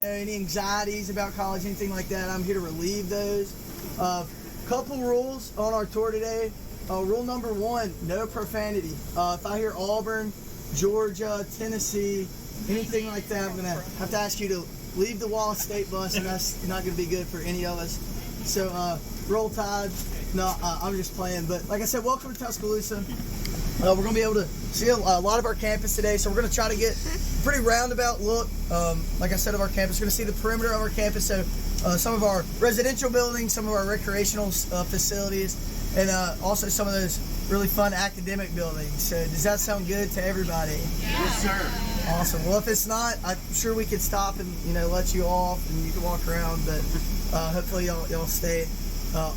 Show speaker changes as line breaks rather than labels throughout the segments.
Any anxieties about college, anything like that, I'm here to relieve those. Couple rules on our tour today. Rule number one, no profanity. If I hear Auburn, Georgia, Tennessee, anything like that, I'm going to have to ask you to leave the Wallace State bus, and that's not going to be good for any of us. So, roll Tide. No, I'm just playing. But like I said, welcome to Tuscaloosa. We're going to be able to see a lot of our campus today, so we're going to try to get a pretty roundabout look, like I said, of our campus. We're going to see the perimeter of our campus, so some of our residential buildings, some of our recreational facilities, and also some of those really fun academic buildings. So does that sound good to everybody?
Yes, sir.
Awesome. Well, if it's not, I'm sure we could stop and let you off and you can walk around, but hopefully y'all stay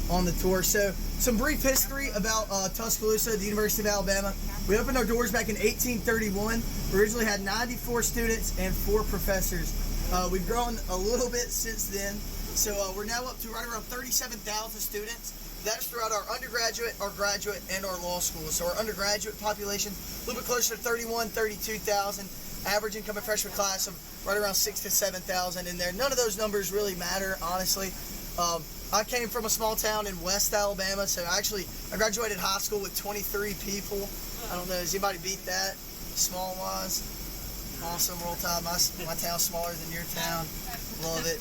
on the tour. So some brief history about Tuscaloosa, the University of Alabama. We opened our doors back in 1831. We originally had 94 students and 4 professors. We've grown a little bit since then, so we're now up to right around 37,000 students. That's throughout our undergraduate, our graduate, and our law school. So our undergraduate population, a little bit closer to 32,000. Average incoming freshman class of right around 6,000 to 7,000 in there. None of those numbers really matter, honestly. I came from a small town in West Alabama, so I graduated high school with 23 people. I don't know, does anybody beat that, small-wise? Awesome, Roll Tide. My town's smaller than your town. Love it.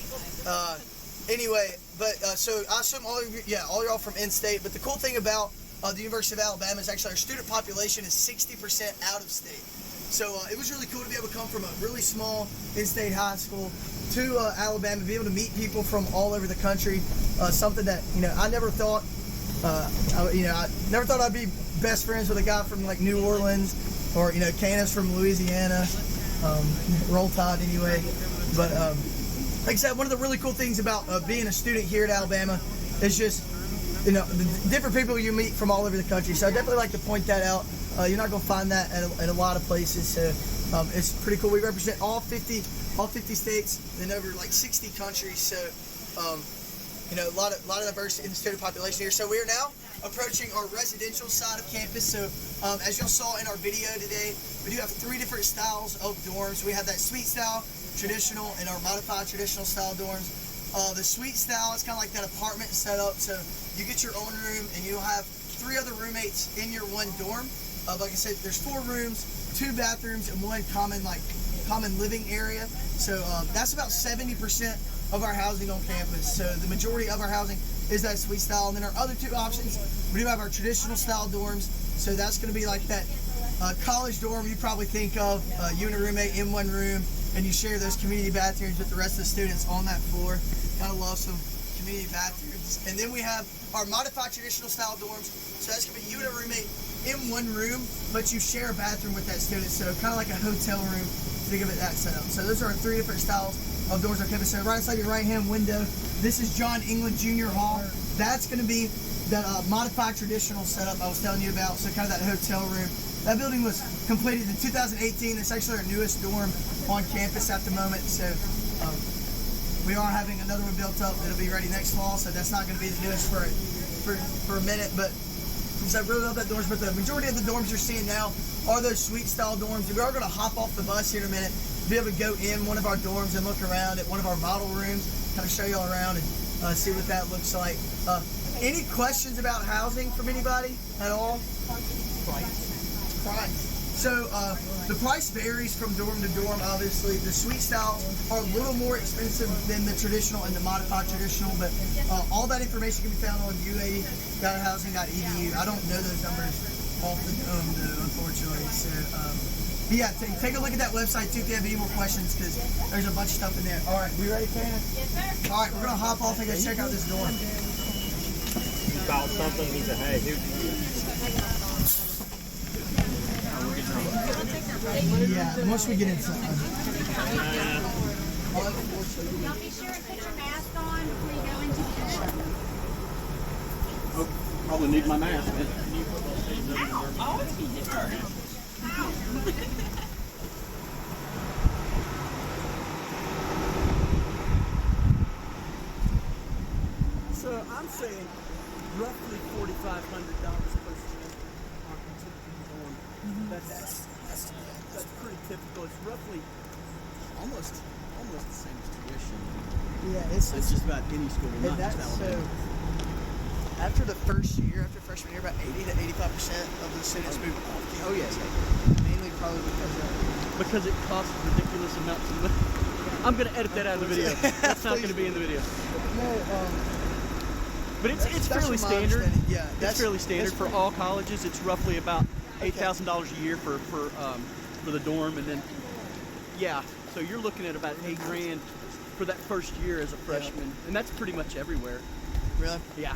Anyway, so I assume all y'all from in-state, but the cool thing about the University of Alabama is actually our student population is 60% out of state. So it was really cool to be able to come from a really small in-state high school to Alabama, be able to meet people from all over the country. Something that I never thought. I never thought I'd be best friends with a guy from like New Orleans or Canis from Louisiana. Roll Tide anyway. But like I said, one of the really cool things about being a student here at Alabama is just the different people you meet from all over the country. So I definitely like to point that out. You're not going to find that at a lot of places, so it's pretty cool. We represent all 50 states and over like 60 countries, so a lot of diversity in the student population here. So we are now approaching our residential side of campus. So as y'all saw in our video today, we do have 3 different styles of dorms. We have that suite style, traditional, and our modified traditional style dorms. The suite style is kind of like that apartment setup, so you get your own room and you'll have 3 other roommates in your one dorm. Like I said, there's 4 rooms, 2 bathrooms, and 1 common living area. So that's about 70% of our housing on campus. So the majority of our housing is that suite style. And then our other 2 options, we do have our traditional style dorms. So that's going to be like that college dorm you probably think of. You and a roommate in one room, and you share those community bathrooms with the rest of the students on that floor. Kind of love some community bathrooms. And then we have our modified traditional style dorms. So that's going to be you and a roommate in one room, but you share a bathroom with that student, so kind of like a hotel room to give it that setup. So those are our 3 different styles of dorms on campus. So right inside your right-hand window, this is John England Jr. Hall. That's going to be that modified traditional setup I was telling you about, so kind of that hotel room. That building was completed in 2018. It's actually our newest dorm on campus at the moment, so we are having another one built up that'll be ready next fall, so that's not going to be the newest for a minute, but I really love that dorms, but the majority of the dorms you're seeing now are those suite style dorms. We are going to hop off the bus here in a minute, be able to go in one of our dorms and look around at one of our model rooms, kind of show you all around and see what that looks like. Any questions about housing from anybody at all? Price. So the price varies from dorm to dorm, obviously. The suite styles are a little more expensive than the traditional and the modified traditional, but all that information can be found on ua.housing.edu. I don't know those numbers off the dome, though, unfortunately. So, yeah, take a look at that website, too, if you have any more questions, because there's a bunch of stuff in there. All right, we ready, Tanner?
Yes, sir.
All right, we're going to hop off and go check out this dorm.
He found something, he said, hey, here.
Yeah, once we get inside.
Y'all be sure to put your mask on before you go into the dorm.
Oh, probably need my mask.
So I'm saying roughly $4,500 per student on a typical dorm. That's pretty typical. It's roughly almost almost the same as tuition.
Yeah,
It's just about any school,
and
not
that's
just Alabama.
so. After the first year, after freshman year, about 80 to 85% of the students move off campus.
Oh, yes.
Mainly probably because of.
Because it costs ridiculous amounts of money. I'm going to edit that out of the video. That's not going to be in the video.
No,
But it's
that's
fairly
from my
standard.
understanding. Yeah,
It's fairly standard for all colleges. It's roughly about $8,000 a year for the dorm, and then so you're looking at about $8,000 for that first year as a freshman, and that's pretty much everywhere.
Really?
Yeah,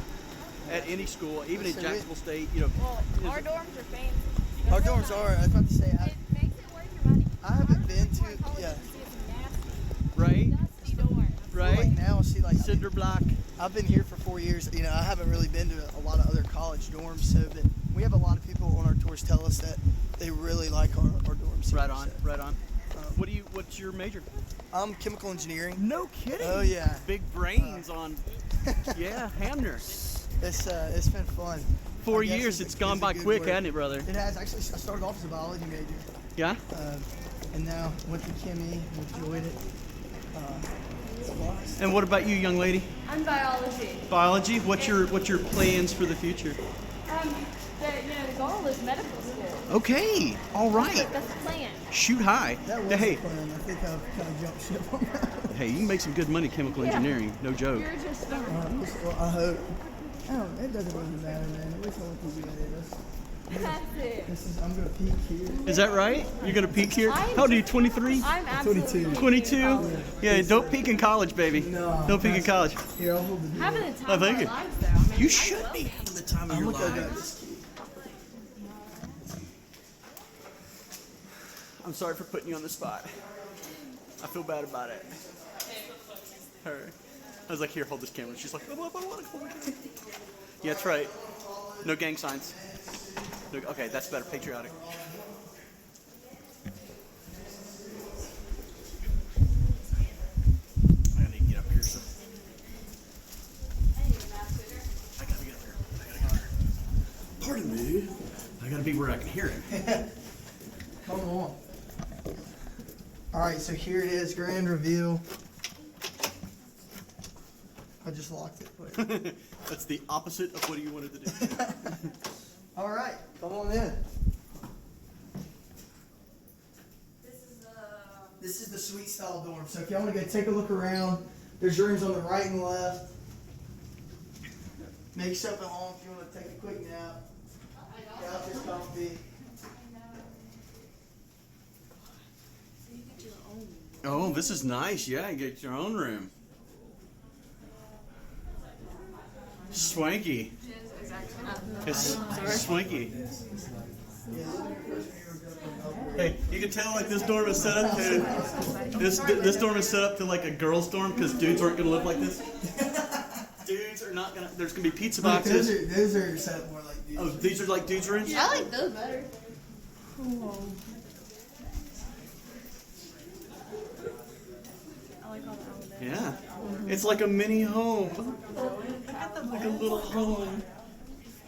at any school, even in
So
Jacksonville State,
Well, our dorms are fancy.
Our dorms are. I was about to say.
It makes it worth your money.
I haven't been to.
Colleges
Yeah.
you see some nasty,
right?
dusty dorms.
Right?
Like now, see, like
Cinder block.
I've been here for 4 years. You know, I haven't really been to a lot of other college dorms. So, but we have a lot of people on our tours tell us that they really like our dorms. here,
Right on,
so.
right on. What's your major?
I'm chemical engineering.
No kidding.
Oh yeah.
Big brains on. Yeah, Hamner.
It's been fun.
4
I guess
years.
it's
It's gone
a
by
good
quick,
word.
hasn't it, brother?
It has actually. I started off as a biology major,
Yeah.
and now went to chemie. Enjoyed it. It's a blast.
And what about you, young lady?
I'm biology.
Biology. What's your plans for the future?
The goal is medical school.
Okay. All right.
That's the plan.
Shoot high.
That was
Hey,
the plan. I think I've kind of jumped ship on that.
hey, you can make some good money chemical engineering. No joke.
You're just
Well, I hope. It doesn't really matter, man. At least I want to be at
that's it.
I'm gonna peak here.
Is that right? You're gonna peak here? How old are you? 23?
I'm absolutely
22.
22? Yeah. Don't peak in college, baby.
No.
Don't peak in college.
Here, I'll hold the
having the time
Oh,
of
thank
our
you.
lives, though. I mean,
You
I
should
love
be
it.
having the time of
I'm
your
gonna go
life.
grab this key.
I'm sorry for putting you on the spot. I feel bad about it. Her. I was like, here, hold this camera. She's like, I don't want to hold the camera. Yeah, that's right. No gang signs. No, okay, that's better. Patriotic. I gotta get up here, so. I gotta get up here. Pardon me. I gotta be where I can hear it.
Come on. All right, so here it is, grand reveal. I just locked it. Wait.
That's the opposite of what you wanted to do.
All right, come on in. This is the suite style dorm. So if y'all want to go take a look around, there's rooms on the right and left. Make yourself at home if you want to take a quick nap. Couch is comfy.
Oh, this is nice. Yeah, you get your own room. Swanky. It's swanky. Hey, you can tell like this dorm is set up to this dorm is set up to like a girls' dorm because dudes aren't gonna live like this. Dudes are not gonna. There's gonna be pizza
Look,
boxes.
those are set up more like these.
Oh, these are like dudes' rooms.
I like those better.
Yeah, it's like a mini home. Like a little home.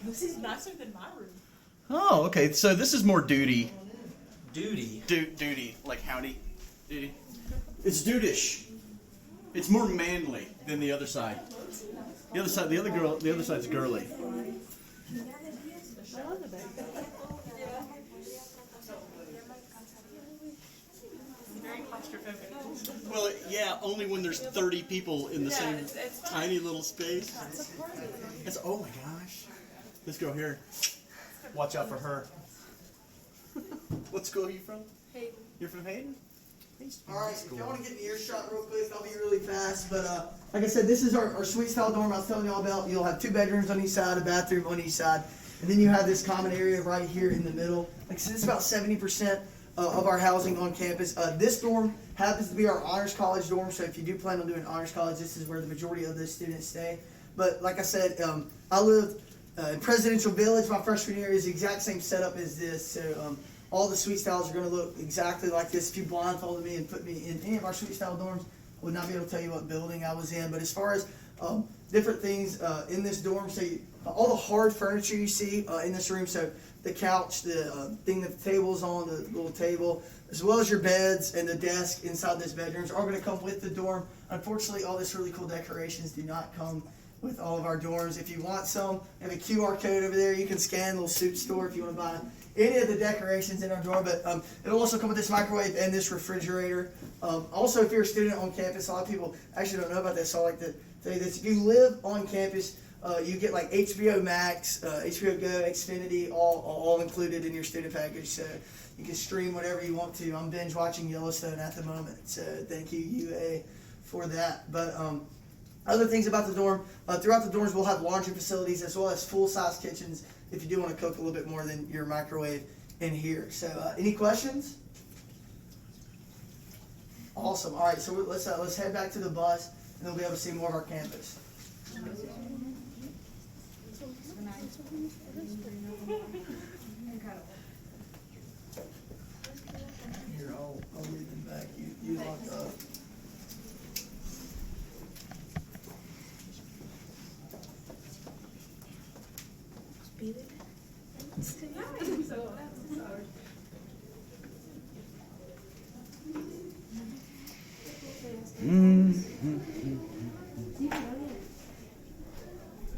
This is nicer than my room.
Oh, okay. So this is more duty.
Duty.
Duty, like howdy, duty. It's dudeish. It's more manly than the other side. The other side, the other side's girly.
Very claustrophobic.
Well, yeah, only when there's 30 people in the same
it's fine.
tiny little space. It's oh my gosh. This girl here. Watch out for her. What school are you from?
Hayden.
You're from Hayden?
All right, if y'all want to get an earshot real quick, I'll be really fast. But like I said, this is our suite style dorm I was telling y'all about. You'll have 2 bedrooms on each side, a bathroom on each side. And then you have this common area right here in the middle. Like I said, it's about 70% of our housing on campus. This dorm happens to be our honors college dorm. So if you do plan on doing honors college, this is where the majority of the students stay. But like I said, I lived in Presidential Village. My freshman year is the exact same setup as this. So all the suite styles are going to look exactly like this. If you blindfolded me and put me in any of our suite style dorms, I would not be able to tell you what building I was in. But as far as different things in this dorm, so all the hard furniture you see in this room, so the couch, the thing that the table's on, the little table, as well as your beds and the desk inside those bedrooms are going to come with the dorm. Unfortunately, all this really cool decorations do not come with all of our dorms. If you want some, we have a QR code over there. You can scan, little soup store if you want to buy any of the decorations in our dorm. But it'll also come with this microwave and this refrigerator. Also, if you're a student on campus, a lot of people actually don't know about this, so I like to tell you this. If you live on campus, you get like HBO Max, HBO Go, Xfinity, all included in your student package. So you can stream whatever you want to. I'm binge watching Yellowstone at the moment. So thank you, UA, for that. But other things about the dorm, throughout the dorms we'll have laundry facilities as well as full-size kitchens if you do want to cook a little bit more than your microwave in here. So any questions? Awesome. All right, so let's head back to the bus, and then we'll be able to see more of our campus. Here, I'll leave them back. You lock up.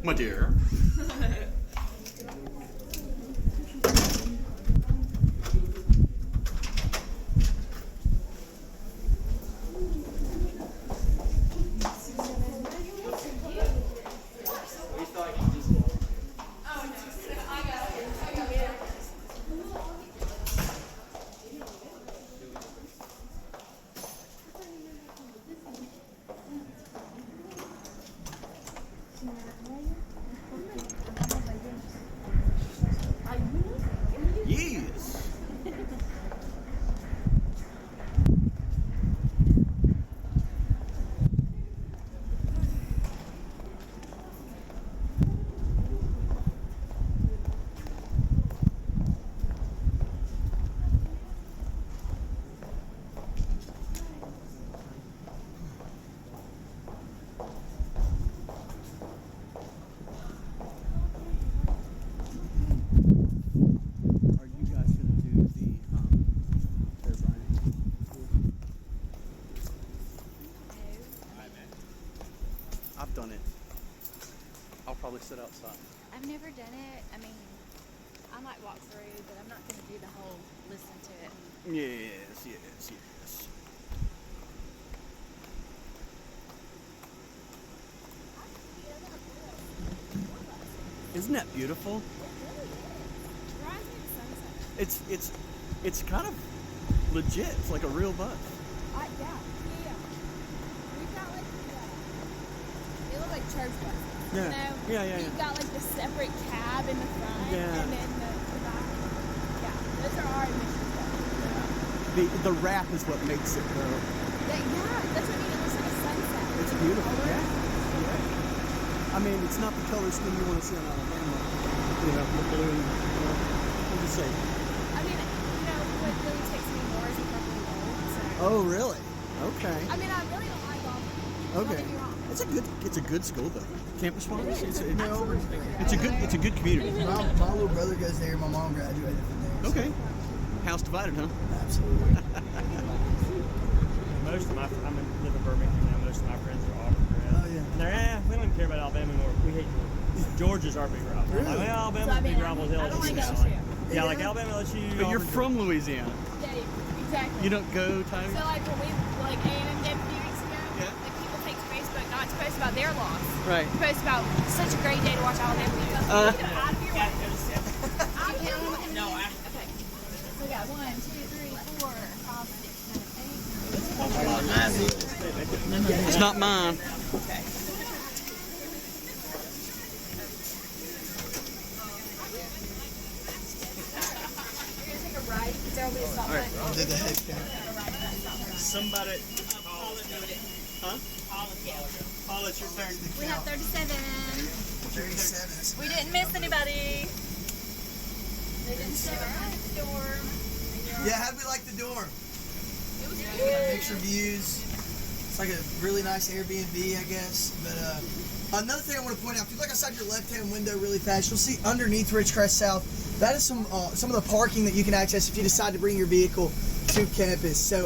My dear. Yes. I've done it. I'll probably sit outside.
I've never done it. I mean, I might walk through, but I'm not going to do the whole listen to it.
Yes, yes, yes. Isn't that beautiful? It's kind of legit. It's like a real bus.
Yeah. We've got like they look like church buses.
Yeah.
You know?
Yeah.
You've got like the separate cab in the front,
Yeah.
and then the back. Yeah, those are our emissions buses.
The wrap is what makes it though.
Yeah, that's what I mean. It looks like a sunset.
It's beautiful. Yeah. I mean, it's not the color scheme you want to see in Alabama. You know, the blue. What do you say?
I mean, what really takes me more is the purple and gold. So.
Oh, really? Okay.
I mean, I really don't like all.
Okay.
Don't get me wrong.
It's a good school though. Campus wise, it's
No,
a good community.
my little brother goes there. My mom graduated from there.
Okay. House divided, huh?
Absolutely.
Most of my, I live in Birmingham now. Most of my friends are Auburn grads.
Oh, yeah.
And they're, we don't even care about Alabama anymore. We hate Georgia. Georgia's our big rival.
Really?
Like, well, Alabama's
So, I
a big
mean,
rival with
I don't
LSU.
like
now.
LSU.
Yeah, like Alabama, LSU.
But you're
Auburn,
from Louisiana.
Yeah, exactly.
You don't go, Tiger?
So like when we like A&M did a few weeks ago,
Yeah.
like people take to Facebook not to post about their loss,
Right.
to post about such a great day to watch Alabama lose. Get out of your way. Out of your way.
No,
Okay. So we got 1, 2, 3, 4, 5, 6, 7, 8.
It's not mine.
You're gonna take a right because there will be a stop sign.
I'll do the head count.
Somebody.
Huh? Paul, it's your turn.
We have 37.
37.
We didn't miss anybody. They didn't show up at the dorm.
Yeah, how'd we like the dorm?
It was
Picture views. It's like a really nice Airbnb, I guess. But another thing I want to point out, if you look outside your left-hand window really fast, you'll see underneath Ridgecrest South, that is some of the parking that you can access if you decide to bring your vehicle to campus. So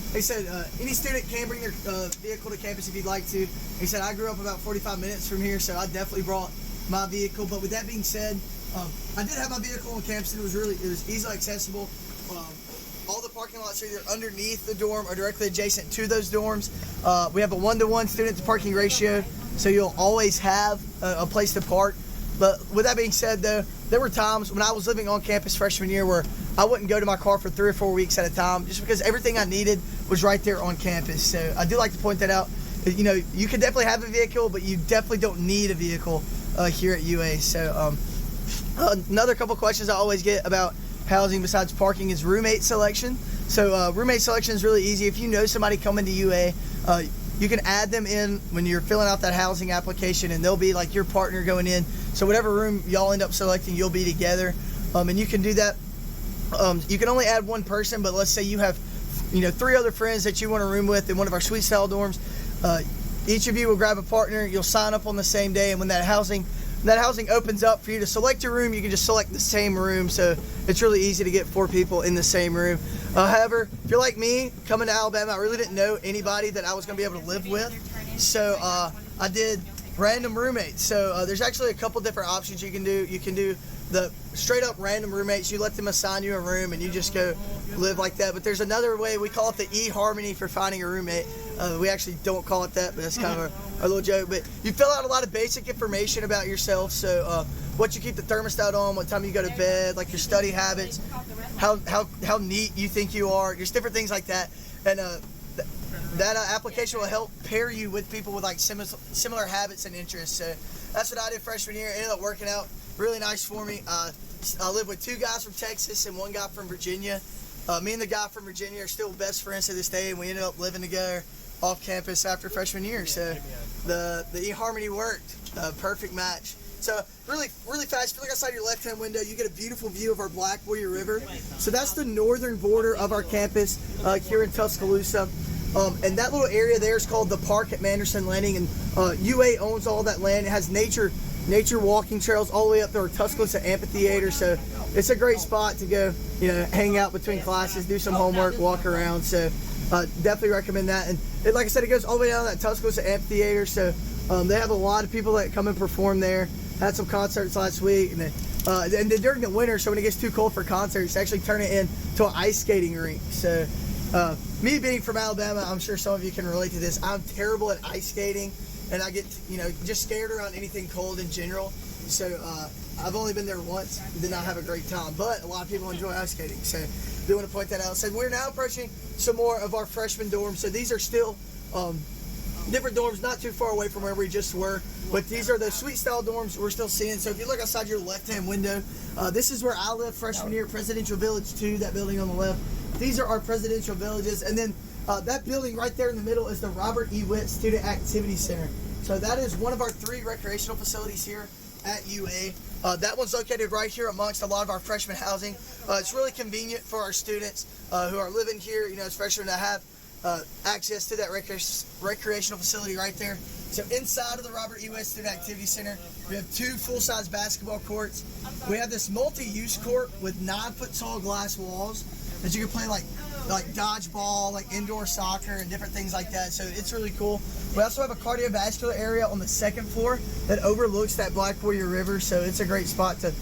like I said, any student can bring their vehicle to campus if you'd like to. Like I said, I grew up about 45 minutes from here, so I definitely brought my vehicle. But with that being said, I did have my vehicle on campus, and it was easily accessible. All the parking lots are either underneath the dorm or directly adjacent to those dorms. We have a 1-to-1 student to parking ratio, so you'll always have a place to park. But with that being said, though, there were times when I was living on campus freshman year where I wouldn't go to my car for 3 or 4 weeks at a time, just because everything I needed was right there on campus. So I do like to point that out. You know, you can definitely have a vehicle, but you definitely don't need a vehicle here at UA. So another couple questions I always get about housing besides parking is roommate selection. So roommate selection is really easy. If you know somebody coming to UA, you can add them in when you're filling out that housing application, and they'll be like your partner going in. So whatever room y'all end up selecting, you'll be together. And you can do that. You can only add one person, but let's say you have 3 other friends that you want to room with in one of our suite style dorms. Each of you will grab a partner. You'll sign up on the same day, and when that housing opens up for you to select your room, you can just select the same room. So it's really easy to get 4 people in the same room. However, if you're like me, coming to Alabama, I really didn't know anybody that I was going to be able to live with. So I did random roommates. So there's actually a couple different options you can do. You can do the straight up random roommates. You let them assign you a room and you just go live like that. But there's another way. We call it the eHarmony for finding a roommate. We actually don't call it that, but that's kind of our little joke. But you fill out a lot of basic information about yourself. So what you keep the thermostat on, what time you go to bed, like your study habits, how neat you think you are, just different things like that. And that application will help pair you with people with like similar habits and interests. So that's what I did freshman year. It ended up working out really nice for me. I lived with 2 guys from Texas and 1 guy from Virginia. Me and the guy from Virginia are still best friends to this day, and we ended up living together off campus after freshman year. So the eHarmony worked. Perfect match. So really fast, if you look outside your left-hand window, you get a beautiful view of our Black Warrior River. So that's the northern border of our campus here in Tuscaloosa. And that little area there is called the Park at Manderson Landing, and UA owns all that land. It has nature walking trails all the way up to our Tuscaloosa Amphitheater, so it's a great spot to go, hang out between classes, do some homework, walk around. So definitely recommend that. And like I said, it goes all the way down to that Tuscaloosa Amphitheater, so they have a lot of people that come and perform there. Had some concerts last week, and then during the winter, so when it gets too cold for concerts, they actually turn it into an ice skating rink. So me being from Alabama, I'm sure some of you can relate to this. I'm terrible at ice skating, and I get just scared around anything cold in general. So I've only been there once, did not have a great time, but a lot of people enjoy ice skating. So do want to point that out. So we're now approaching some more of our freshman dorms. So these are still different dorms, not too far away from where we just were, but these are the suite style dorms we're still seeing. So if you look outside your left hand window, this is where I lived freshman year, Presidential Village 2, that building on the left. These are our presidential villages, and then that building right there in the middle is the Robert E. Witt Student Activity Center. So that is one of our 3 recreational facilities here at UA. That one's located right here amongst a lot of our freshman housing. It's really convenient for our students who are living here, as freshmen, to have access to that recreational facility right there. So inside of the Robert E. Witt Student Activity Center, we have 2 full-size basketball courts. We have this multi-use court with 9-foot-tall glass walls that you can play like dodgeball, like indoor soccer, and different things like that. So it's really cool. We also have a cardiovascular area on the 2nd floor that overlooks that Black Warrior River. So it's a great spot to,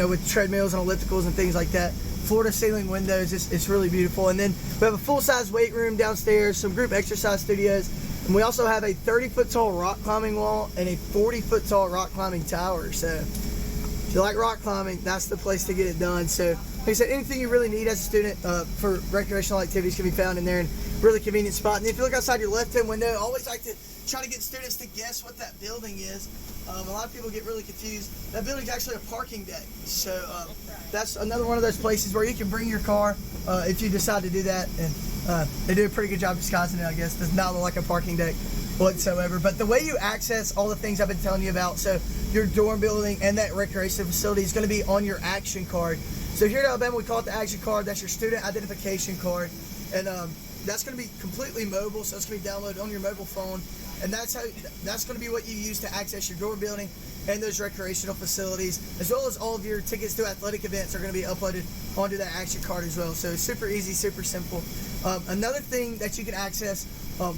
with treadmills and ellipticals and things like that. Floor-to-ceiling windows, it's really beautiful. And then we have a full-size weight room downstairs, some group exercise studios, and we also have a 30-foot-tall rock climbing wall and a 40-foot-tall rock climbing tower. So if you like rock climbing, that's the place to get it done. So like I said, anything you really need as a student for recreational activities can be found in there, and really convenient spot. And if you look outside your left-hand window, I always like to try to get students to guess what that building is. A lot of people get really confused. That building's actually a parking deck. So that's another one of those places where you can bring your car if you decide to do that. And they do a pretty good job disguising it, I guess. It does not look like a parking deck whatsoever. But the way you access all the things I've been telling you about, so your dorm building and that recreation facility, is going to be on your action card. So here at Alabama, we call it the action card. That's your student identification card. And that's going to be completely mobile, so it's going to be downloaded on your mobile phone. and that's going to be what you use to access your dorm building and those recreational facilities, as well as all of your tickets to athletic events are going to be uploaded onto that action card as well. So super easy, super simple. Another thing that you can access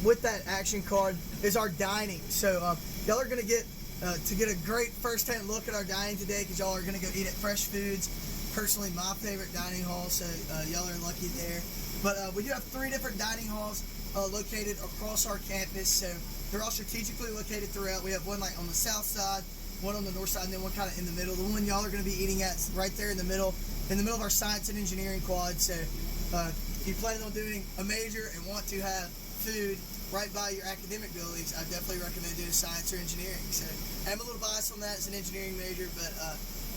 with that action card is our dining. So y'all are going to get a great first-hand look at our dining today, because y'all are going to go eat at Fresh Foods, personally my favorite dining hall, so y'all are lucky there. But we do have 3 different dining halls located across our campus, so they're all strategically located throughout. We have one like on the south side, one on the north side, and then one kind of in the middle. The one y'all are going to be eating at right there in the middle of our science and engineering quad. So if you plan on doing a major and want to have food right by your academic buildings, I definitely recommend doing science or engineering. So I'm a little biased on that as an engineering major, but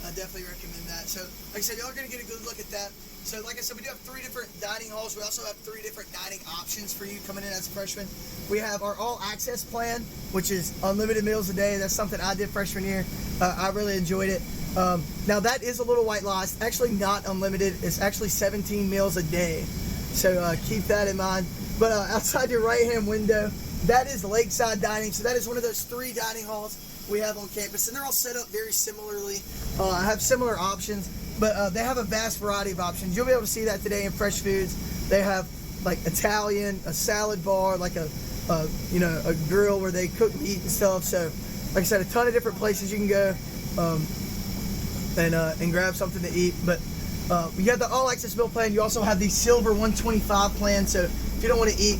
I definitely recommend that. So like I said, y'all are going to get a good look at that. So like I said, we do have 3 different dining halls. We also have 3 different dining options for you coming in as a freshman. We have our all access plan, which is unlimited meals a day. That's something I did freshman year. I really enjoyed it. Now that is a little white lie. It's actually not unlimited. It's actually 17 meals a day. So keep that in mind. But outside your right hand window, that is lakeside dining. So that is one of those 3 dining halls we have on campus, and they're all set up very similarly. Have similar options, but they have a vast variety of options. You'll be able to see that today in Fresh Foods. They have like Italian, a salad bar, like a grill where they cook meat and stuff. So like I said, a ton of different places you can go and grab something to eat. But we have the all access meal plan. You also have the silver 125 plan. So if you don't want to eat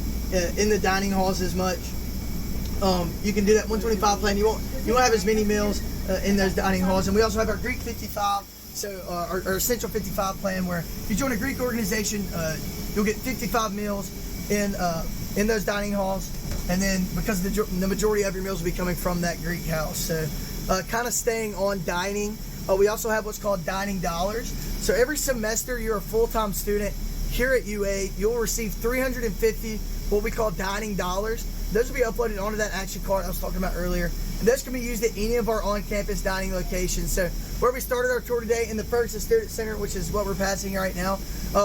in the dining halls as much, you can do that 125 plan. You won't have as many meals in those dining halls. And we also have our Greek 55, so our Essential 55 plan, where if you join a Greek organization, you'll get 55 meals in those dining halls. And then because the majority of your meals will be coming from that Greek house. So kind of staying on dining, we also have what's called dining dollars. So every semester you're a full-time student here at UA, you'll receive 350 what we call dining dollars. Those will be uploaded onto that action card I was talking about earlier. And those can be used at any of our on-campus dining locations. So where we started our tour today in the Ferguson Student Center, which is what we're passing right now,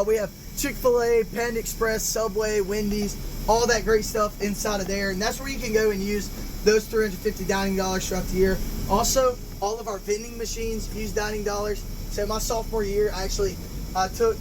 we have Chick-fil-A, Panda Express, Subway, Wendy's, all that great stuff inside of there. And that's where you can go and use those 350 dining dollars throughout the year. Also, all of our vending machines use dining dollars. So my sophomore year, I took,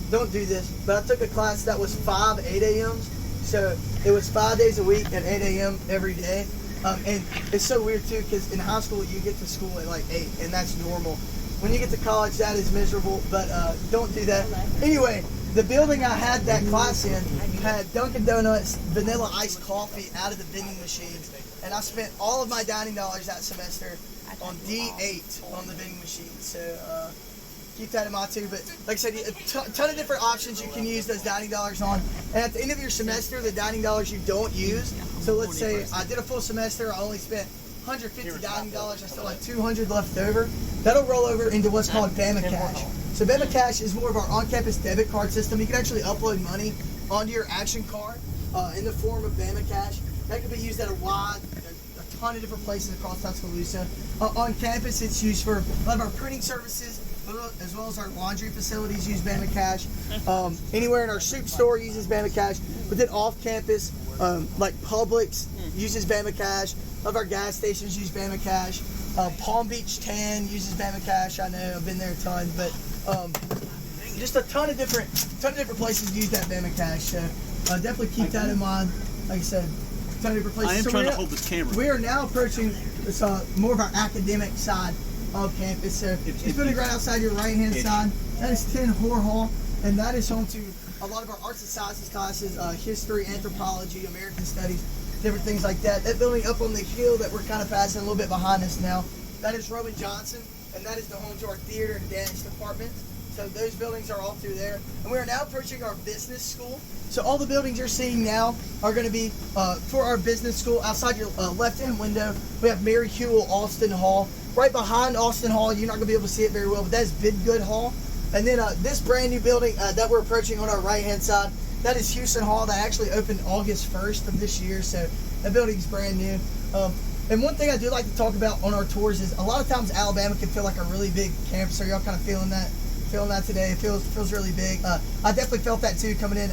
don't do this, but I took a class that was 5 8 a.m.s. So it was 5 days a week at 8 a.m. every day. And it's so weird too, because in high school you get to school at like 8, and that's normal. When you get to college, that is miserable, but don't do that. Anyway, the building I had that class in had Dunkin' Donuts vanilla iced coffee out of the vending machines, and I spent all of my dining dollars that semester on D8 on the vending machine. So keep that in mind too. But like I said, a ton of different options you can use those dining dollars on. And at the end of your semester, the dining dollars you don't use, so let's say I did a full semester, I only spent 150 dining dollars, I still had 200 left over. That'll roll over into what's called Bama Cash. So Bama Cash is more of our on-campus debit card system. You can actually upload money onto your action card in the form of Bama Cash. That can be used at a ton of different places across Tuscaloosa. On campus, it's used for a lot of our printing services, as well as our laundry facilities use Bama Cash. Anywhere in our soup store uses Bama Cash. But then off campus, like Publix uses Bama Cash. A lot of our gas stations use Bama Cash. Palm Beach Tan uses Bama Cash. I know, I've been there a ton, but just a ton of different places use that Bama Cash. So definitely keep that in mind. Like I said, a ton of different places.
I am trying to hold this camera.
We are now approaching this, more of our academic side of campus. So this building right outside your right-hand side, that is 10 Hoare Hall, and that is home to a lot of our arts and sciences classes, history, anthropology, American studies, different things like that. That building up on the hill that we're kind of passing a little bit behind us now, that is Rowan Johnson, and that is the home to our theater and dance department. So those buildings are all through there. And we are now approaching our business school. So all the buildings you're seeing now are going to be for our business school. Outside your left-hand window, we have Mary Hewell Austin Hall. Right behind Austin Hall, you're not going to be able to see it very well, but that's Bidgood Hall. And then this brand new building that we're approaching on our right-hand side, that is Houston Hall. That actually opened August 1st of this year, so that building's brand new. And one thing I do like to talk about on our tours is a lot of times Alabama can feel like a really big campus. Are y'all kind of feeling that? Feeling that today? It feels really big. I definitely felt that too coming in,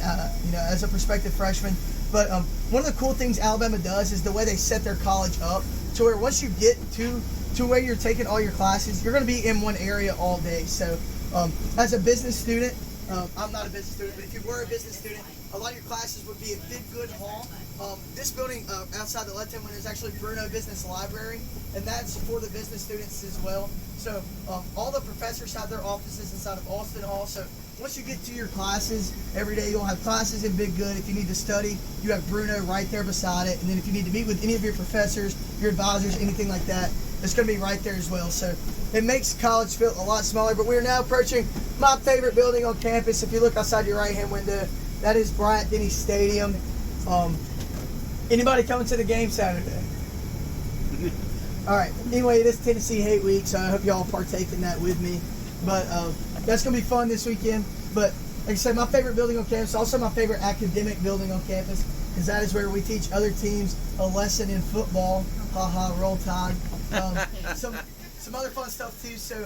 as a prospective freshman. But one of the cool things Alabama does is the way they set their college up to where once you get to where you're taking all your classes, you're going to be in one area all day. So as a business student, I'm not a business student, but if you were a business student, a lot of your classes would be at Big Good Hall. This building outside the left-hand window is actually Bruno Business Library, and that's for the business students as well. So all the professors have their offices inside of Austin Hall. So once you get to your classes, every day you'll have classes in Big Good. If you need to study, you have Bruno right there beside it. And then if you need to meet with any of your professors, your advisors, anything like that, it's going to be right there as well. So it makes college feel a lot smaller. But we're now approaching my favorite building on campus. If you look outside your right-hand window, that is Bryant-Denny Stadium. Anybody coming to the game Saturday? All right. Anyway, it is Tennessee Hate Week, so I hope y'all partake in that with me. But that's going to be fun this weekend. But like I said, my favorite building on campus, also my favorite academic building on campus, because that is where we teach other teams a lesson in football. Ha, roll tide. Some other fun stuff too. So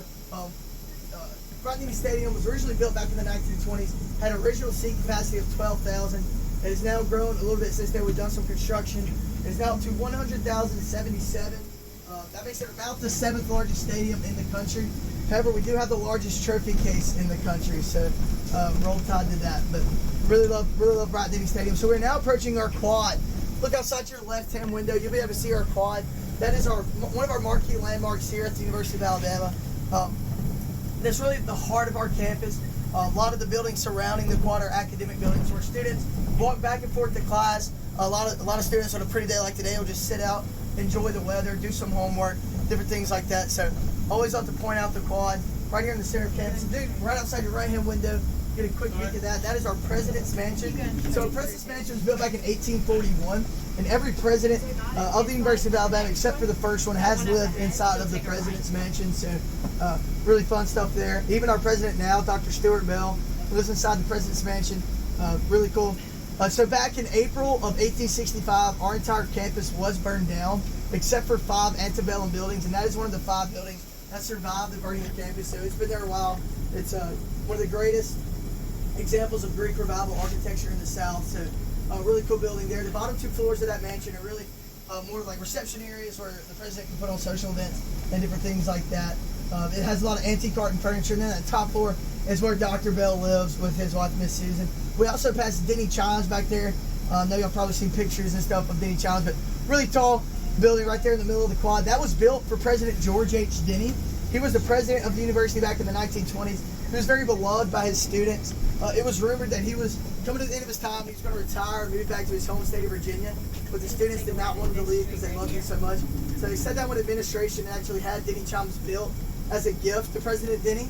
Bryant-Denny Stadium was originally built back in the 1920s, had an original seat capacity of 12,000. It has now grown a little bit since then. We've done some construction. It is now up to 100,077. That makes it about the 7th largest stadium in the country. However, we do have the largest trophy case in the country, so roll tide to that. But really love Bryant-Denny Stadium. So we're now approaching our quad. Look outside your left-hand window. You'll be able to see our quad. That is one of our marquee landmarks here at the University of Alabama. That's really the heart of our campus. A lot of the buildings surrounding the quad are academic buildings where students walk back and forth to class. A lot of students on a pretty day like today will just sit out, enjoy the weather, do some homework, different things like that. So always love to point out the quad right here in the center of campus. Dude, right outside your right-hand window, get a quick peek at that. That is our President's Mansion. So our President's Mansion was built back in 1841, and every president of the University of Alabama, except for the first one, has lived inside of the President's Mansion. So really fun stuff there. Even our president now, Dr. Stuart Bell, lives inside the President's Mansion. Really cool. So back in April of 1865, our entire campus was burned down, except for 5 antebellum buildings, and that is one of the 5 buildings that survived the burning of campus. So it's been there a while. It's one of the greatest examples of Greek Revival architecture in the South. So a really cool building there. The bottom 2 floors of that mansion are really more like reception areas where the president can put on social events and different things like that. It has a lot of antique art and furniture. And then that top floor is where Dr. Bell lives with his wife, Miss Susan. We also passed Denny Chimes back there. I know y'all probably seen pictures and stuff of Denny Chimes, but really tall building right there in the middle of the quad. That was built for President George H. Denny. He was the president of the university back in the 1920s. He was very beloved by his students. It was rumored that he was coming to the end of his time. He was going to retire and move back to his home state of Virginia, but the students did not want him to leave because they loved him so much. So they sat down with administration and actually had Denny Chimes built as a gift to President Denny.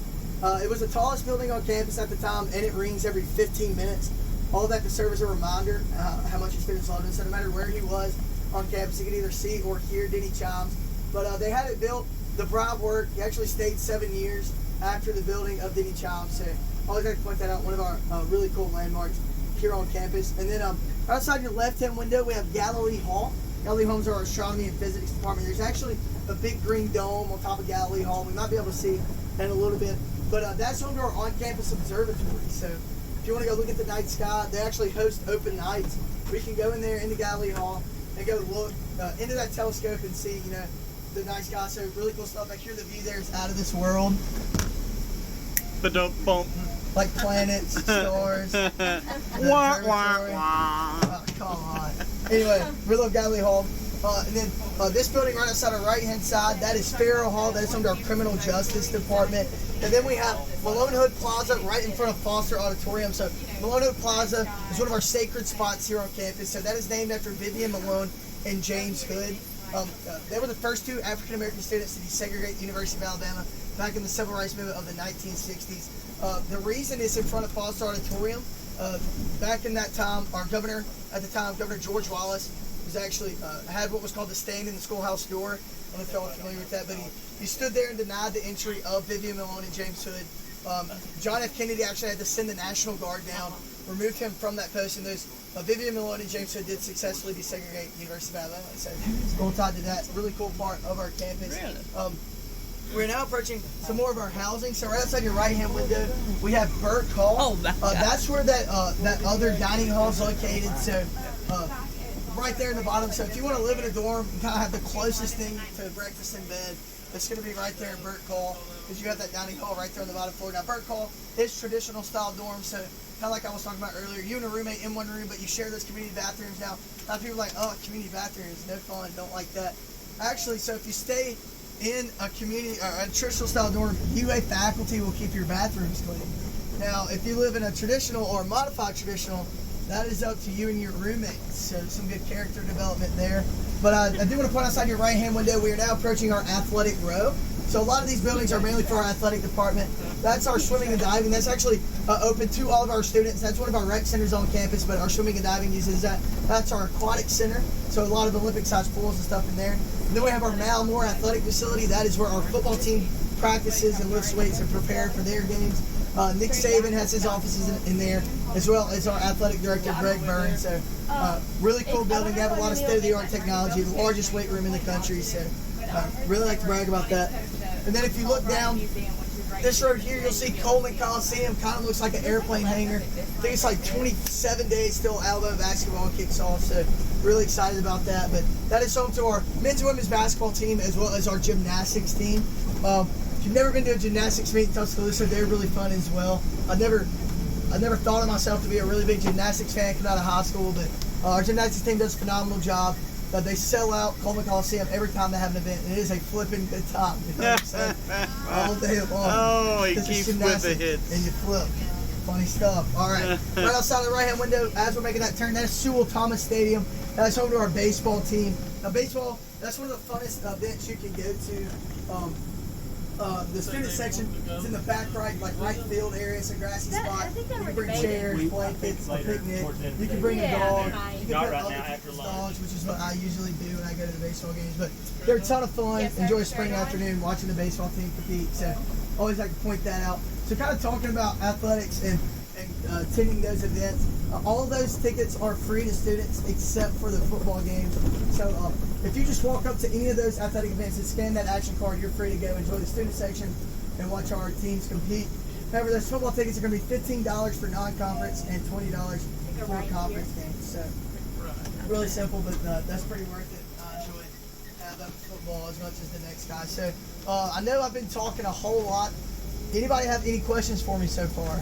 It was the tallest building on campus at the time, and it rings every 15 minutes. All of that to serve as a reminder how much his students loved him. So no matter where he was on campus, he could either see or hear Denny Chimes. But they had it built. The bribe worked. He actually stayed 7 years after the building of Denny Chimes. So I always like to point that out, one of our really cool landmarks here on campus. And then outside your left-hand window, we have Galilee Hall. Galilee Hall is our astronomy and physics department. There's actually a big green dome on top of Galilee Hall. We might be able to see in a little bit. But that's home to our on-campus observatory. So if you want to go look at the night sky, they actually host open nights. We can go in there into Galilee Hall and go look into that telescope and see, the night sky. So really cool stuff. Back here, the view there is out of this world.
But don't bump.
Like planets, stars.
Wah, wah, wah.
Oh, come on. Anyway, we love Galilee Hall. And then this building right outside our right-hand side, that is Farrow Hall. That is under our Criminal Justice Department. And then we have Malone Hood Plaza right in front of Foster Auditorium. So Malone Hood Plaza is one of our sacred spots here on campus. So that is named after Vivian Malone and James Hood. They were the first 2 African-American students to desegregate the University of Alabama back in the Civil Rights Movement of the 1960s. The reason it's in front of Foster Auditorium, back in that time, our governor at the time, Governor George Wallace, was actually had what was called the stand in the schoolhouse door. I don't know if y'all are familiar with that, but he stood there and denied the entry of Vivian Malone and James Hood. John F. Kennedy actually had to send the National Guard down, removed him from that post, and those Vivian Malone and James Hood did successfully desegregate the University of Alabama. So roll tide to that. Really cool part of our campus. We're now approaching some more of our housing. So right outside your right-hand window, we have Burke Hall.
Oh,
that's where that other dining hall is located. So right there in the bottom. So if you want to live in a dorm and kind of have the closest thing to breakfast in bed, it's going to be right there at Burt Call, because you have that dining hall right there on the bottom floor. Now, Burt Call is traditional style dorm, so kind of like I was talking about earlier, you and a roommate in one room, but you share those community bathrooms. Now, a lot of people are like, oh, community bathrooms, no fun, don't like that. Actually, so if you stay in a community or a traditional style dorm, UA faculty will keep your bathrooms clean. Now, if you live in a traditional or modified traditional, that is up to you and your roommates. So some good character development there. But I do want to point outside your right-hand window, we are now approaching our athletic row. So a lot of these buildings are mainly for our athletic department. That's our swimming and diving. That's actually open to all of our students. That's one of our rec centers on campus, but our swimming and diving uses that. That's our aquatic center. So a lot of Olympic-sized pools and stuff in there. And then we have our Malmore athletic facility. That is where our football team practices and lifts weights and prepare for their games. Nick Saban has his offices in there, as well as our athletic director, Greg Burns. So really cool building. They have a lot of state-of-the-art technology, the largest weight room in the country. So really like to brag about that. And then if you look down this road here, you'll see Coleman Coliseum. Kind of looks like an airplane hangar. I think it's like 27 days till Alabama basketball kicks off. So really excited about that. But that is home to our men's and women's basketball team, as well as our gymnastics team. If you've never been to a gymnastics meet in Tuscaloosa, they're really fun as well. I never thought of myself to be a really big gymnastics fan coming out of high school, but our gymnastics team does a phenomenal job. They sell out Coleman Coliseum every time they have an event, and it is a flipping good time. You know what I'm saying? All day long.
Oh, he
Just
keeps
gymnastics,
with the hits.
and you flip. Funny stuff. All right. Right outside the right-hand window, as we're making that turn, that's Sewell Thomas Stadium. That's home to our baseball team. Now, baseball, that's one of the funnest events you can go to. The student section is in the back right field area. It's a grassy spot. You can bring chairs, blankets, a picnic. You can bring a dog. You can
Not
put
right
other
now, after
people's
lunch.
dogs, which is what I usually do when I go to the baseball games. But they're a ton of fun. Enjoy a spring afternoon watching the baseball team compete. So always like to point that out. So kind of talking about athletics and attending those events. All of those tickets are free to students except for the football games. So if you just walk up to any of those athletic events and scan that action card, you're free to go enjoy the student section and watch our teams compete. However, those football tickets are going to be $15 for non-conference and $20 for conference games. So really simple, but that's pretty worth it. I enjoy Alabama football as much as the next guy. So I know I've been talking a whole lot. Anybody have any questions for me so far?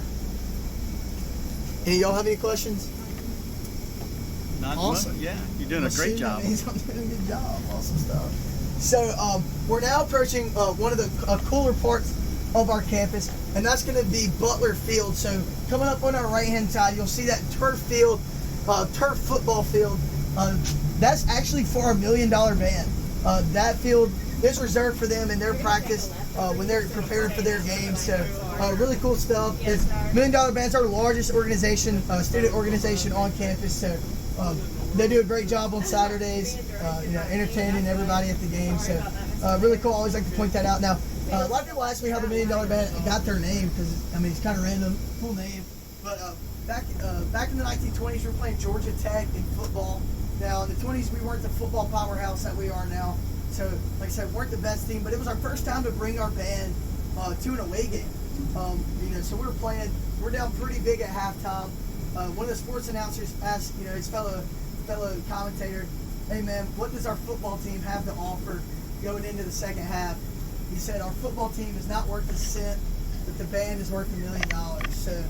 Any of y'all have any questions?
Not
Awesome.
much. Yeah, you're doing a great job.
I'm doing a good job. Awesome stuff. So we're now approaching one of the cooler parts of our campus, and that's going to be Butler Field. So coming up on our right-hand side, you'll see that turf field, turf football field. That's actually for our $1 million band. That field is reserved for them in their practice when they're preparing for their games. So really cool stuff. It's $1 Million Band's our largest organization, student organization on campus. So they do a great job on Saturdays, entertaining everybody at the game. So really cool. I always like to point that out. Now, a lot of people ask me how the $1 Million Band got their name, because it's kind of random, cool name. But back in the 1920s, we were playing Georgia Tech in football. Now in the 20s, we weren't the football powerhouse that we are now. So, like I said, weren't the best team, but it was our first time to bring our band to an away game. So we're down pretty big at halftime. One of the sports announcers asked, his fellow commentator, "Hey man, what does our football team have to offer going into the second half?" He said, "Our football team is not worth a cent, but the band is worth $1 million." So,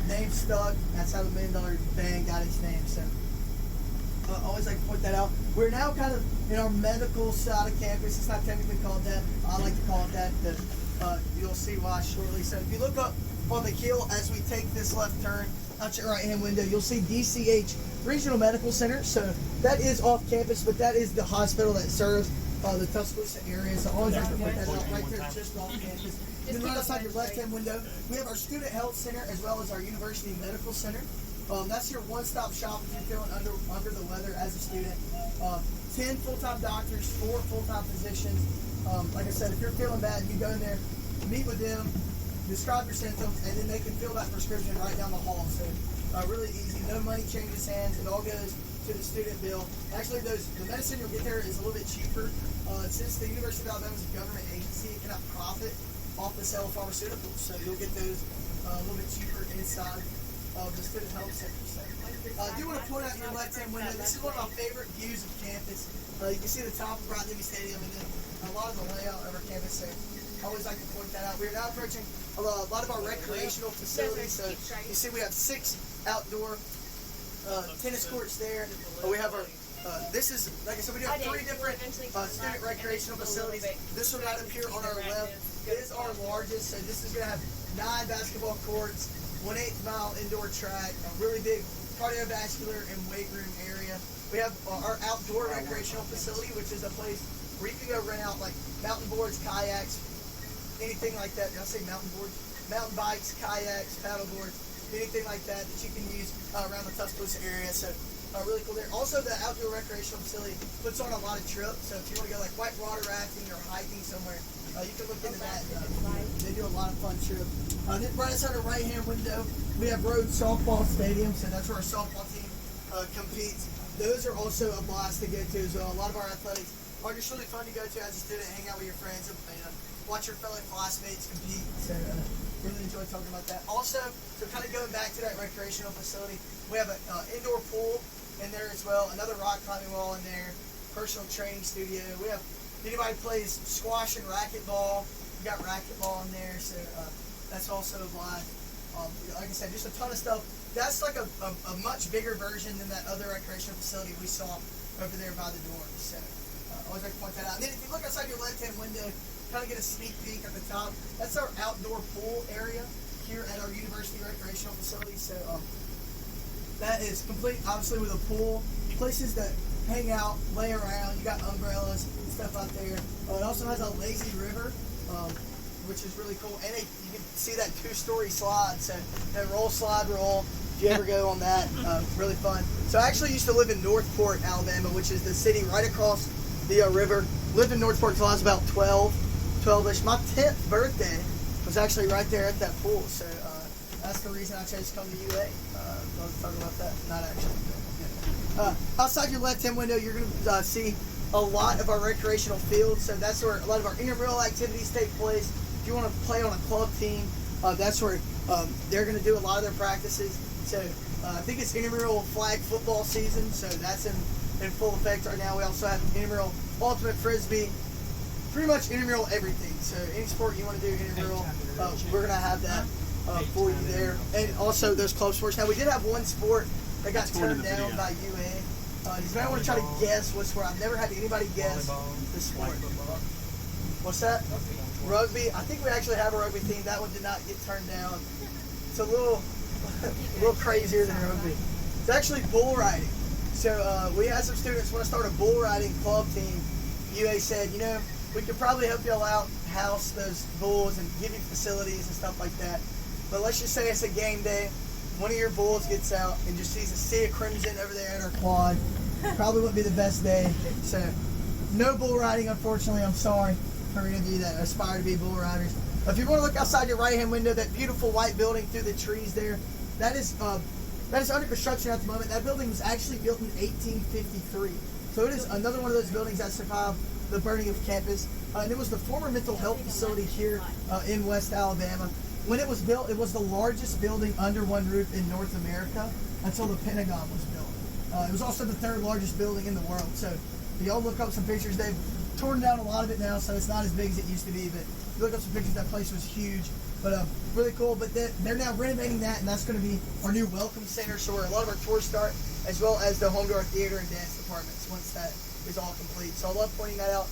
name stuck. That's how the $1 Million Band got its name. So. I always like to point that out. We're now kind of in our medical side of campus. It's not technically called that. I like to call it that. But you'll see why shortly. So if you look up on the hill as we take this left turn out your right-hand window, you'll see DCH Regional Medical Center. So that is off campus, but that is the hospital that serves the Tuscaloosa area. So I always like to point that out right there, just off campus. And then right outside your left-hand window, we have our Student Health Center as well as our University Medical Center. That's your one-stop shop if you're feeling under the weather as a student. 10 full-time doctors, 4 full-time physicians. Like I said, if you're feeling bad, you go in there, meet with them, describe your symptoms, and then they can fill that prescription right down the hall. So really easy. No money changes hands. It all goes to the student bill. Actually, the medicine you'll get there is a little bit cheaper. Since the University of Alabama is a government agency, it cannot profit off the sale of pharmaceuticals. So you'll get those a little bit cheaper inside of the Student Health Center. So I do want to point out your left-hand window. This is one of my favorite views of campus. You can see the top of Bryant Navy Stadium and then a lot of the layout of our campus. So I always like to point that out. We are now approaching a lot of our recreational facilities. So you see we have 6 outdoor tennis courts there. We have our this is, like I said, we do have 3 different student recreational facilities. This one right up here on our left is our largest. So this is going to have 9 basketball courts, 1/8 mile indoor track, a really big cardiovascular and weight room area. We have our outdoor recreational facility, which is a place where you can go rent out like mountain boards, kayaks, anything like that. Did I say mountain boards? Mountain bikes, kayaks, paddle boards, anything like that that you can use around the Tuscaloosa area. So really cool there. Also, the outdoor recreational facility puts on a lot of trips. So if you want to go like whitewater rafting or hiking somewhere, you can look into that. They do a lot of fun trips. Then right inside our right-hand window, we have Road Softball Stadium. So that's where our softball team competes. Those are also a blast to get to as well. A lot of our athletics are just really fun to go to as a student, hang out with your friends, and watch your fellow classmates compete. So really enjoy talking about that. Also, so kind of going back to that recreational facility, we have an indoor pool in there as well, another rock climbing wall in there, personal training studio. We have, anybody plays squash and racquetball, we got racquetball in there, so that's also a blast. Like I said, just a ton of stuff. That's like a much bigger version than that other recreational facility we saw over there by the dorms. So always like to point that out. And then if you look outside your left-hand window, kind of get a sneak peek at the top. That's our outdoor pool area here at our university recreational facility. So that is complete, obviously, with a pool, places that hang out, lay around. You got umbrellas and stuff out there. It also has a lazy river, which is really cool. And you can see that 2-story slide. So that roll, slide, roll. If you ever go on that, really fun. So I actually used to live in Northport, Alabama, which is the city right across the river. Lived in Northport until I was about 12-ish. My 10th birthday was actually right there at that pool. So that's the reason I chose to come to UA. I'll talk about that. Not actually. Yeah. Outside your left-hand window, you're going to see a lot of our recreational fields. So that's where a lot of our intramural activities take place. If you want to play on a club team, that's where they're going to do a lot of their practices. So I think it's intramural flag football season, so that's in full effect right now. We also have intramural ultimate frisbee, pretty much intramural everything. So any sport you want to do intramural, we're going to have that for you there. And also those club sports. Now we did have one sport that got turned down by UA. You might want to try to guess what sport. I've never had anybody guess the sport. What's that? Rugby. I think we actually have a rugby team. That one did not get turned down. It's a little crazier than rugby. It's actually bull riding. So we had some students want to start a bull riding club team. UA said, we could probably help y'all out, house those bulls and give you facilities and stuff like that. But let's just say it's a game day. One of your bulls gets out and just sees a sea of crimson over there in our quad. Probably wouldn't be the best day. So no bull riding, unfortunately. I'm sorry for any of you that aspire to be bull riders. If you want to look outside your right-hand window, that beautiful white building through the trees there, that is under construction at the moment. That building was actually built in 1853. So it is another one of those buildings that survived the burning of campus. And it was the former mental health facility here in West Alabama. When it was built, it was the largest building under one roof in North America until the Pentagon was built. It was also the 3rd largest building in the world. So if y'all look up some pictures, they've torn down a lot of it now, so it's not as big as it used to be. But if you look up some pictures, that place was huge. But really cool. But they're now renovating that, and that's going to be our new welcome center. So where a lot of our tours start, as well as the home to our theater and dance departments once that is all complete. So I love pointing that out.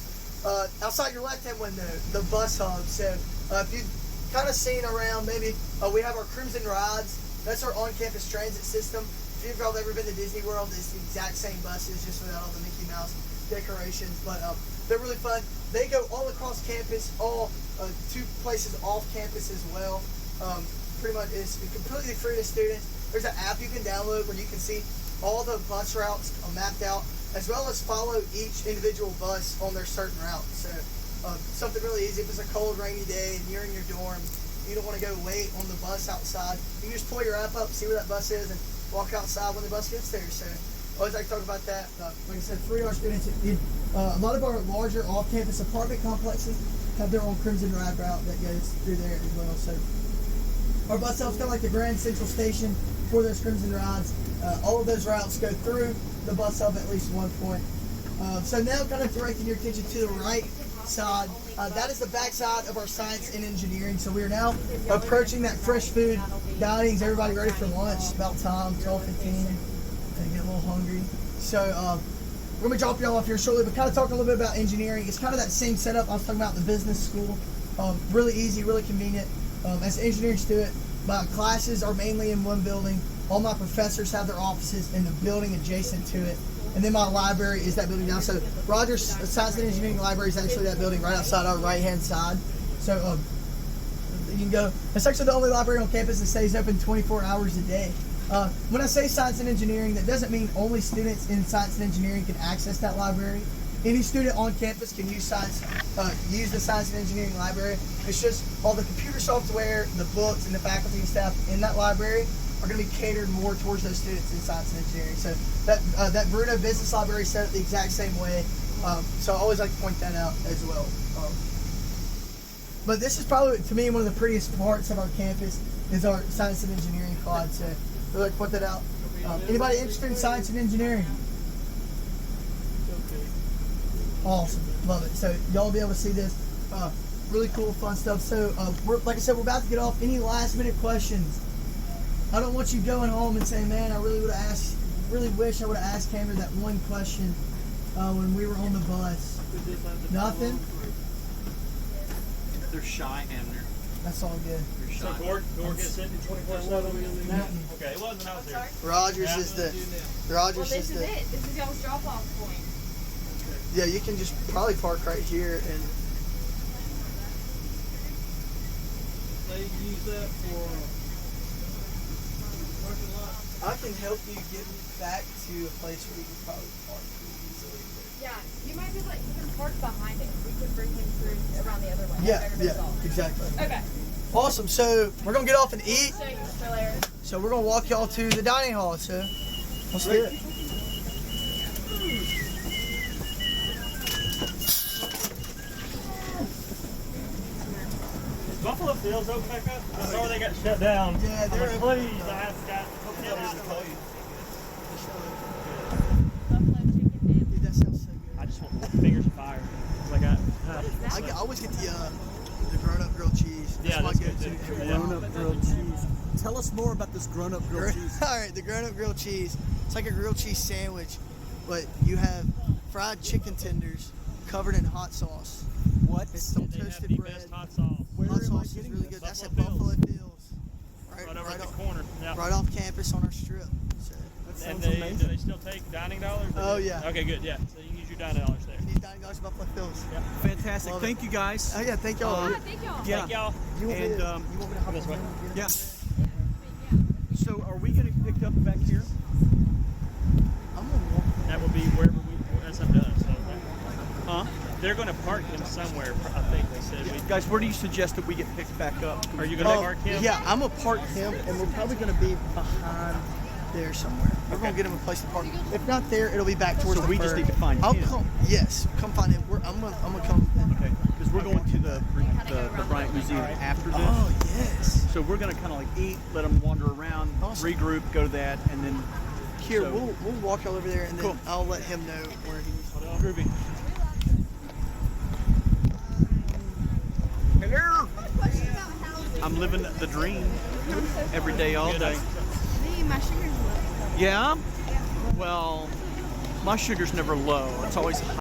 Outside your left-hand window, the bus hub. So if you've kind of seen around, maybe we have our Crimson Rides. That's our on-campus transit system. If you've ever been to Disney World, it's the exact same buses, just without all the Mickey Mouse decorations. But they're really fun. They go all across campus, all 2 places off campus as well. Pretty much, it's completely free to students. There's an app you can download where you can see all the bus routes mapped out, as well as follow each individual bus on their certain route. So something really easy. If it's a cold, rainy day and you're in your dorm, you don't want to go wait on the bus outside, you can just pull your app up, see where that bus is, and walk outside when the bus gets there. So always like to talk about that. Like I said, free our students. A lot of our larger off-campus apartment complexes have their own Crimson Ride route that goes through there as well. So our bus stops kind of like the Grand Central Station for those Crimson rides. All of those routes go through the bus hub at least one point. So now kind of directing your attention to the right side. That is the back side of our science and engineering. So we are now approaching that fresh food dining. Is everybody ready for lunch? It's about time, 12:15. They get a little hungry. So we're going to drop y'all off here shortly, but kind of talking a little bit about engineering. It's kind of that same setup I was talking about in the business school. Really easy, really convenient. As engineering student, my classes are mainly in one building. All my professors have their offices in the building adjacent to it. And then my library is that building down. So Rogers Science and Engineering Library is actually that building right outside our right-hand side. So you can go. It's actually the only library on campus that stays open 24 hours a day. When I say science and engineering, that doesn't mean only students in science and engineering can access that library. Any student on campus can use the science and engineering library. It's just all the computer software, the books, and the faculty and staff in that library are going to be catered more towards those students in science and engineering. So that Bruno Business Library is set up the exact same way. So I always like to point that out as well. But this is probably, to me, one of the prettiest parts of our campus is our science and engineering quad. So I'd like to point that out. Anybody interested in science and engineering? Awesome, love it. So y'all will be able to see this. Really cool, fun stuff. So like I said, we're about to get off. Any last minute questions? I don't want you going home and saying, man, I really wish I would have asked Cameron that one question when we were on the bus. Nothing?
They're shy, and
That's all good.
they're
So
shy.
Gord gets it 24/7. Okay, it wasn't out there.
Rogers is the. Rogers
Well, this
is
is
the.
it. This is y'all's drop-off point.
Yeah, you can just probably park right here and.
They use that for parking lot.
I can help you get back to a place where you can probably park pretty easily.
Yeah, you might be like, you can park behind it. We could bring him through around the other way.
Yeah,
Have everybody
yeah,
solved.
exactly.
Okay.
Awesome. So we're gonna get off and eat.
Show you, Mr. Larry.
So we're gonna walk y'all to the dining hall. So let's do it.
Buffalo Field's open back up. I saw they got shut down.
Yeah, they're
I'm like, please, I asked Scott.
Buffalo chicken dip.
Dude, that sounds so
I
good.
just want the fingers of fire. It's like
I always get the grown-up grilled cheese. That's
Yeah,
my
that's good
go-to.
too.
every
Yeah.
time.
Grown-up grilled cheese. Tell us more about this grown-up grilled cheese.
All right, the grown-up grilled cheese. It's like a grilled cheese sandwich, but you have fried chicken tenders covered in hot sauce.
What?
It's some
they have
toasted
the
bread.
best hot sauce.
Where
Hot
am I
sauce is
getting
really
this?
good. That's at
Buffalo
Buffalo Fields.
Right over at the
off,
corner. Yeah.
right off campus on our strip. So,
That
And
sounds
do
amazing.
they still take dining dollars?
Oh, yeah.
Okay, good. Yeah. So you can use your dining dollars there.
these dining dollars at Buffalo Fields.
Fantastic.
Love it.
Thank you, guys.
Oh yeah, thank y'all.
Ah, thank y'all.
Yeah.
Thank y'all.
You want me
And,
to,
um,
you want me to hop
this
on
way.
and get it?
Yeah. So are we getting picked up back here?
I'm gonna walk.
That would be wherever that's up to us. So
Huh?
they're going to park him somewhere. I think they said.
Guys, where do you suggest that we get picked back up?
Are you going to park him?
Yeah, I'm gonna park him, and we're probably gonna be behind there somewhere. We're gonna get him a place to park. If not there, it'll be back towards
So
the
we just
bird.
need to find
I'll
him.
come. Yes, come find him. I'm gonna come.
Okay. Because we're going to the Bryant Museum after this.
Oh yes.
So we're going to kind of like eat, let them wander around,
Awesome.
regroup, go to that, and then
Here,
so-
we'll walk all over there, and then
Cool.
I'll let him know where he's.
groovy. Hello. I'm living the dream every day, all day.
Me, my sugar's low.
Yeah? Well, my sugar's never low. It's always high.